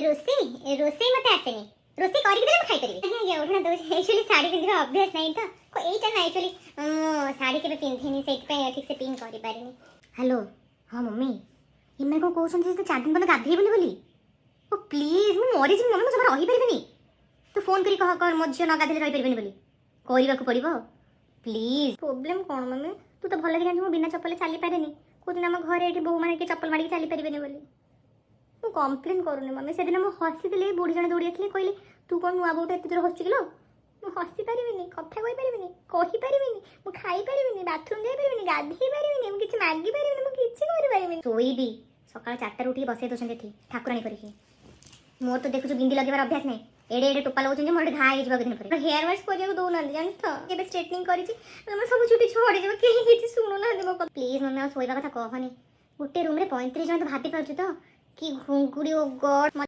ରୋଷେଇ ରୋଷେଇ ମତେ ଆସେନି। ରୋଷେଇ କରିକି ଦେଲେ ମୁଁ ଖାଇପାରିବି। ଆଜ୍ଞା ଓଢ଼ଣା ଦଉଛି। ଏକ୍ଚୁଆଲି ଶାଢ଼ୀ ପିନ୍ଧିବା ଅଭ୍ୟାସ ନାହିଁ ତ। ଏଇଟା ନା ଏକ୍ଚୁଆଲି ଶାଢ଼ୀ କେବେ ପିନ୍ଧିନି, ସେଇଥିପାଇଁ ଠିକ୍ ସେ ପିନ୍ କରିପାରିନି। ହ୍ୟାଲୋ, ହଁ ମମ୍ମି, ଏମାନେ କ'ଣ କହୁଛନ୍ତି ଯେ 4 ଦିନ ପର୍ଯ୍ୟନ୍ତ ଗାଧେଇବୁନି ବୋଲି? ଓ ପ୍ଲିଜ୍, ମୁଁ ମରିଯିବି ମମ୍ମି, ମୁଁ ଜମା ରହିପାରିବିନି। ତୁ ଫୋନ୍ କରି କହ କଣ ମୋ ଝିଅ ନ ଗାଧେଇଲେ ରହିପାରିବିନି ବୋଲି। କରିବାକୁ ପଡ଼ିବ ପ୍ଲିଜ୍। ପ୍ରୋବ୍ଲେମ୍ କ'ଣ ମମ୍ମି? ତୁ ତ ଭଲ କି ଜାଣିଛୁ ମୁଁ ବିନା ଚପଲରେ ଚାଲିପାରେନି। କହୁଛନ୍ତି ଆମ ଘରେ ଏଠି ବୋହୂମାନେ କିଏ ଚପଲ ମାଡ଼ିକି ଚାଲିପାରିବେନି ବୋଲି। ମୁଁ କମ୍ପ୍ଲେନ୍ କରୁନି ମମ୍ମି। ସେଦିନ ମୁଁ ହସିଥିଲି, ବୁଢ଼ୀ ଜଣେ ଦୌଡ଼ି ଆସିଲେ, କହିଲେ ତୁ କ'ଣ ନୂଆ ବୋଉଟା ଏତେ ଦୂର ହସୁଛୁ କିଲୋ? ମୁଁ ହସି ପାରିବିନି, କଥା କହିପାରିବିନି, କହିପାରିବିନି, ମୁଁ ଖାଇପାରିବିନି, ବାଥରୁମ୍ ଯାଇପାରିବିନି, ଗାଧେଇ ପାରିବିନି, ମୁଁ କିଛି ମାଗି ପାରିବିନି, ମୁଁ କିଛି କରିପାରିବିନି। ଶୋଇବି। ସକାଳ 4ଟାରୁ ଉଠିକି ବସେଇ ଦେଉଛନ୍ତି ଏଠି ଠାକୁରାଣୀ କରିକି। ମୋର ତ ଦେଖୁଛୁ ବିନ୍ଦି ଲଗେଇବାର ଅଭ୍ୟାସ ନାହିଁ। ଏଡ଼େ ଏଡ଼େ ଟୋପା ଲଗାଉଛନ୍ତି, ମୋର ଘା ହେଇଯିବ ଦିନ ପରେ। ହେୟାର ୱାଶ୍ କରିବାକୁ ଦେଉନାହାନ୍ତି ଜାଣିଛୁ ତ। କେବେ ଷ୍ଟ୍ରେଟନିଂ କରିଛି, ମୋର ସବୁ ଚୁଟି ଝଡ଼ିଯିବ, କେହି କିଛି ଶୁଣୁନାହାନ୍ତି ମୋ କଥା। ପ୍ଲିଜ୍ ମମ୍ମି ଆଉ ଶୋଇବା କଥା କହନି। ଗୋଟେ ରୁମ୍ରେ 35 ଜଣ, ତ ଭାବି ପାରୁଛୁ ତ କି ଘୁଙ୍ଗୁଡ଼ି ଓ ଗଡ଼।